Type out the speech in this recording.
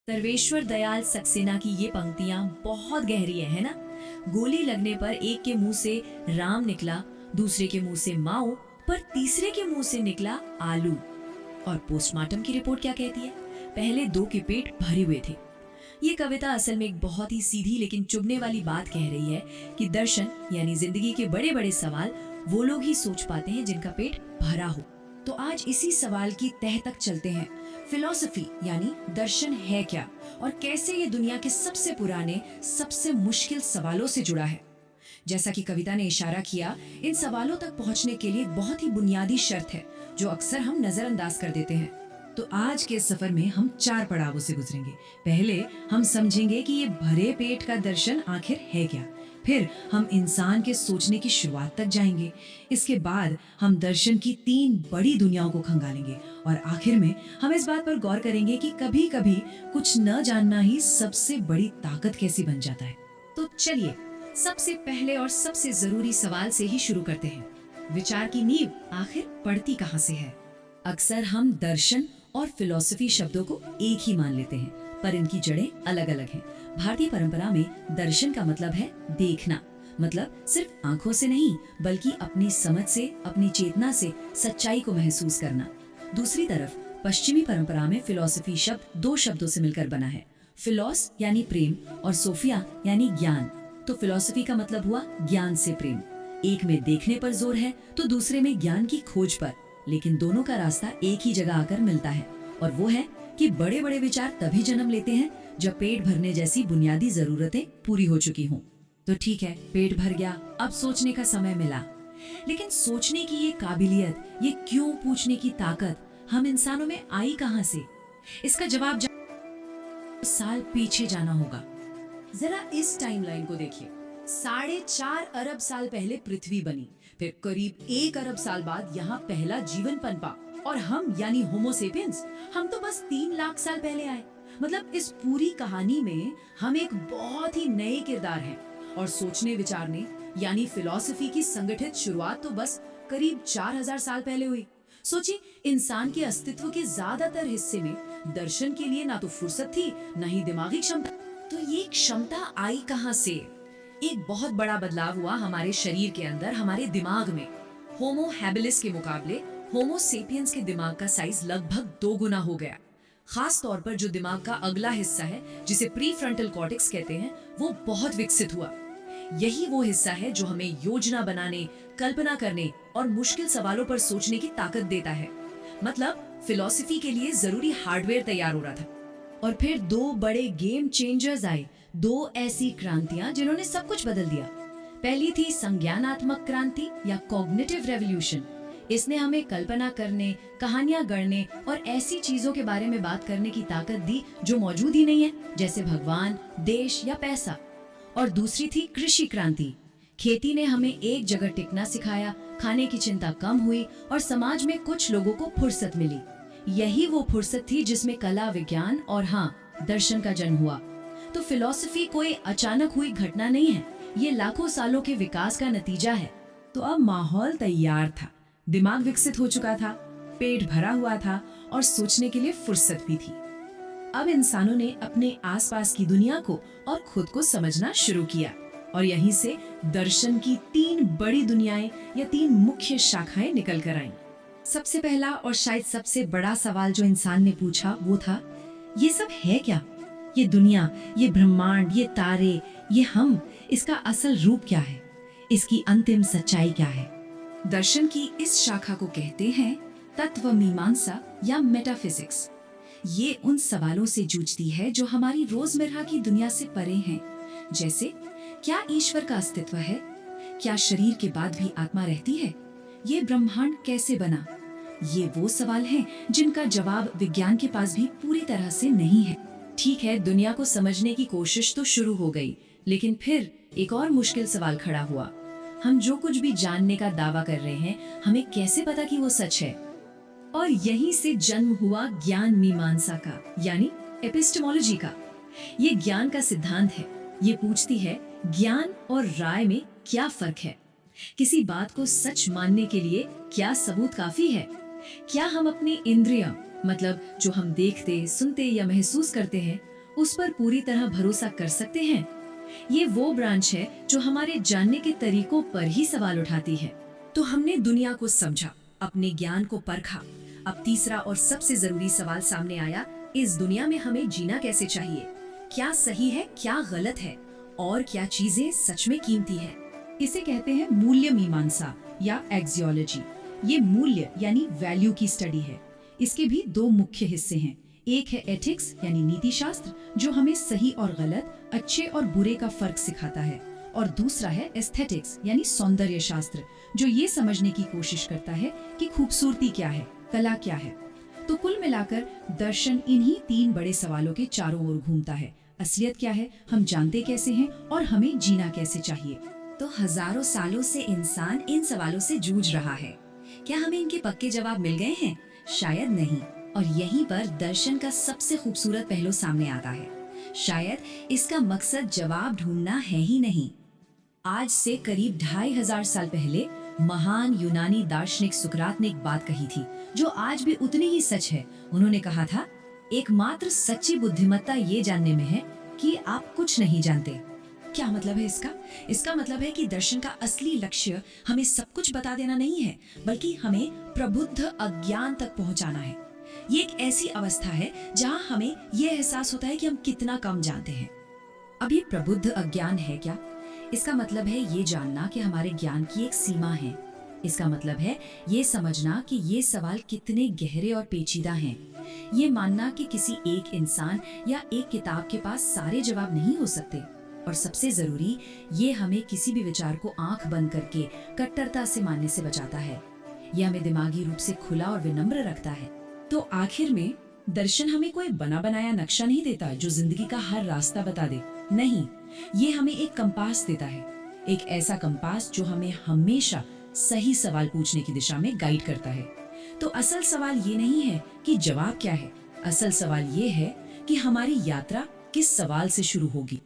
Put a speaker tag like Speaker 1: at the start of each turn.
Speaker 1: सर्वेश्वर दयाल सक्सेना की ये पंक्तियां बहुत गहरी है ना। गोली लगने पर एक के मुंह से राम निकला, दूसरे के मुंह से माओ, पर तीसरे के मुंह से निकला आलू। और पोस्टमार्टम की रिपोर्ट क्या कहती है? पहले दो के पेट भरे हुए थे। ये कविता असल में एक बहुत ही सीधी लेकिन चुभने वाली बात कह रही है कि दर्शन यानी जिंदगी के बड़े बड़े सवाल वो लोग ही सोच पाते हैं जिनका पेट भरा हो। तो आज इसी सवाल की तह तक चलते हैं। फिलॉसफी यानी दर्शन है क्या और कैसे ये दुनिया के सबसे पुराने, सबसे मुश्किल सवालों से जुड़ा है। जैसा कि कविता ने इशारा किया, इन सवालों तक पहुंचने के लिए एक बहुत ही बुनियादी शर्त है जो अक्सर हम नजरअंदाज कर देते हैं। तो आज के सफर में हम 4 पड़ावों से गुजरेंगे। पहले हम समझेंगे कि ये भरे पेट का दर्शन आखिर है क्या। फिर हम इंसान के सोचने की शुरुआत तक जाएंगे। इसके बाद हम दर्शन की 3 बड़ी दुनियाओं को खंगालेंगे और आखिर में हम इस बात पर गौर करेंगे कि कभी कभी कुछ न जानना ही सबसे बड़ी ताकत कैसी बन जाता है। तो चलिए सबसे पहले और सबसे जरूरी सवाल से ही शुरू करते हैं। विचार की नींव आखिर पड़ती कहाँ से है? अक्सर हम दर्शन और फिलॉसफी शब्दों को एक ही मान लेते हैं, पर इनकी जड़ें अलग अलग हैं। भारतीय परंपरा में दर्शन का मतलब है देखना, मतलब सिर्फ आंखों से नहीं बल्कि अपनी समझ से, अपनी चेतना से सच्चाई को महसूस करना। दूसरी तरफ पश्चिमी परंपरा में फिलॉसफी शब्द 2 शब्दों से मिलकर बना है, फिलॉस यानी प्रेम और सोफिया यानी ज्ञान। तो फिलॉसफी का मतलब हुआ ज्ञान से प्रेम। एक में देखने पर जोर है तो दूसरे में ज्ञान की खोज पर, लेकिन दोनों का रास्ता एक ही जगह आकर मिलता है और वो है कि बड़े बड़े विचार तभी जन्म लेते हैं जब पेट भरने जैसी बुनियादी जरूरतें पूरी हो चुकी हों। तो ठीक है, पेट भर गया, अब सोचने का समय मिला। लेकिन सोचने की ये काबिलियत, ये क्यों पूछने की ताकत हम इंसानों में आई कहां से? इसका जवाब साल पीछे जाना होगा। जरा इस टाइमलाइन को देखिए। 4.5 अरब साल पहले पृथ्वी बनी, फिर करीब 1 अरब साल बाद यहाँ पहला जीवन पनपा और हम यानी होमो सेपियंस, हम तो बस 3 लाख साल पहले आए। मतलब इस पूरी कहानी में हम एक बहुत ही नए किरदार हैं और सोचने विचारने यानी फिलॉसफी की संगठित शुरुआत तो बस करीब 4000 साल पहले हुई। सोचिए, इंसान के अस्तित्व के ज्यादातर हिस्से में दर्शन के लिए ना तो फुर्सत थी, न ही दिमागी क्षमता। तो ये क्षमता आई कहां से? एक बहुत बड़ा बदलाव हुआ हमारे शरीर के अंदर, हमारे दिमाग में। होमो हैबिलिस के मुकाबले होमो सेपियंस के दिमाग का साइज लगभग 2 गुना हो गया। खास तौर पर जो दिमाग का अगला हिस्सा है, जिसे प्री फ्रंटल कॉर्टेक्स कहते हैं, वो बहुत विकसित हुआ। यही वो हिस्सा है जो हमें योजना बनाने, कल्पना करने और मुश्किल सवालों पर सोचने की ताकत देता है। मतलब फिलॉसफी के लिए जरूरी हार्डवेयर तैयार हो रहा था। और फिर 2 बड़े गेम चेंजर्स आए, 2 ऐसी क्रांतियां जिन्होंने सब कुछ बदल दिया। पहली थी संज्ञानात्मक क्रांति या कॉग्निटिव रेवोल्यूशन। इसने हमें कल्पना करने, कहानियां गढ़ने और ऐसी चीजों के बारे में बात करने की ताकत दी जो मौजूद ही नहीं है, जैसे भगवान, देश या पैसा। और दूसरी थी कृषि क्रांति। खेती ने हमें एक जगह टिकना सिखाया, खाने की चिंता कम हुई और समाज में कुछ लोगों को फुर्सत मिली। यही वो फुर्सत थी जिसमें कला, विज्ञान और दर्शन का जन्म हुआ। तो फिलॉसफी कोई अचानक हुई घटना नहीं है, ये लाखों सालों के विकास का नतीजा है। तो अब माहौल तैयार था, दिमाग विकसित हो चुका था, पेट भरा हुआ था और सोचने के लिए फुर्सत भी थी। अब इंसानों ने अपने आसपास की दुनिया को और खुद को समझना शुरू किया और यहीं से दर्शन की 3 बड़ी दुनियाएं या 3 मुख्य शाखाएं निकल कर आईं। सबसे पहला और शायद सबसे बड़ा सवाल जो इंसान ने पूछा वो था, ये सब है क्या? ये दुनिया, ये ब्रह्मांड, ये तारे, ये हम, इसका असल रूप क्या है? इसकी अंतिम सच्चाई क्या है? दर्शन की इस शाखा को कहते हैं तत्व मीमांसा या मेटाफिजिक्स। ये उन सवालों से जूझती है जो हमारी रोजमर्रा की दुनिया से परे हैं, जैसे क्या ईश्वर का अस्तित्व है? क्या शरीर के बाद भी आत्मा रहती है? ये ब्रह्मांड कैसे बना? ये वो सवाल हैं जिनका जवाब विज्ञान के पास भी पूरी तरह से नहीं है। ठीक है, दुनिया को समझने की कोशिश तो शुरू हो गई, लेकिन फिर एक और मुश्किल सवाल खड़ा हुआ। हम जो कुछ भी जानने का दावा कर रहे हैं, हमें कैसे पता कि वो सच है? और यहीं से जन्म हुआ ज्ञान मीमांसा का, यानी एपिस्टेमोलॉजी का। ये ज्ञान का सिद्धांत है। ये पूछती है, ज्ञान और राय में क्या फर्क है? किसी बात को सच मानने के लिए क्या सबूत काफी है? क्या हम अपनी इंद्रियां, मतलब जो हम देखते, सुनते या महसूस करते हैं, उस पर पूरी तरह भरोसा कर सकते हैं? ये वो ब्रांच है जो हमारे जानने के तरीकों पर ही सवाल उठाती है। तो हमने दुनिया को समझा, अपने ज्ञान को परखा। अब तीसरा और सबसे जरूरी सवाल सामने आया, इस दुनिया में हमें जीना कैसे चाहिए? क्या सही है, क्या गलत है, और क्या चीजें सच में कीमती है?
Speaker 2: इसे कहते हैं मूल्य मीमांसा या एक्सियोलॉजी। ये मूल्य यानी वैल्यू की स्टडी है। इसके भी दो मुख्य हिस्से हैं। एक है एथिक्स यानी नीति शास्त्र, जो हमें सही और गलत, अच्छे और बुरे का फर्क सिखाता है, और दूसरा है एस्थेटिक्स यानी सौंदर्य शास्त्र, जो ये समझने की कोशिश करता है कि खूबसूरती क्या है, कला क्या है। तो कुल मिलाकर दर्शन इन्हीं तीन बड़े सवालों के चारों ओर घूमता है। असलियत क्या है, हम जानते कैसे हैं, और हमें जीना कैसे चाहिए।
Speaker 1: तो हजारों सालों से इंसान इन सवालों से जूझ रहा है। क्या हमें इनके पक्के जवाब मिल गए हैं? शायद नहीं। और यहीं पर दर्शन का सबसे खूबसूरत पहलू सामने आता है। शायद इसका मकसद जवाब ढूंढना है ही नहीं। आज से करीब 2500 साल पहले महान यूनानी दार्शनिक सुकरात ने एक बात कही थी, जो आज भी उतनी ही सच है। उन्होंने कहा था, एकमात्र सच्ची बुद्धिमत्ता ये जानने में है कि आप कुछ नहीं जानते। क्या मतलब है इसका? इसका मतलब है कि दर्शन का असली लक्ष्य हमें सब कुछ बता देना नहीं है, बल्कि हमें प्रबुद्ध अज्ञान तक पहुंचाना है। ये एक ऐसी अवस्था है जहां हमें यह एहसास होता है कि हम कितना कम जानते हैं। अब ये प्रबुद्ध अज्ञान है क्या? इसका मतलब है ये जानना कि हमारे ज्ञान की एक सीमा है। इसका मतलब है ये समझना कि ये सवाल कितने गहरे और पेचीदा हैं। ये मानना कि किसी एक इंसान या एक किताब के पास सारे जवाब नहीं हो सकते। और सबसे जरूरी, ये हमें किसी भी विचार को आंख बंद करके कट्टरता से मानने से बचाता है। ये हमें दिमागी रूप से खुला और विनम्र रखता है।
Speaker 2: तो आखिर में दर्शन हमें कोई बना बनाया नक्शा नहीं देता जो जिंदगी का हर रास्ता बता दे। नहीं, ये हमें एक कंपास देता है। एक ऐसा कंपास जो हमें हमेशा सही सवाल पूछने की दिशा में गाइड करता है। तो असल सवाल ये नहीं है कि जवाब क्या है। असल सवाल ये है कि हमारी यात्रा किस सवाल से शुरू होगी।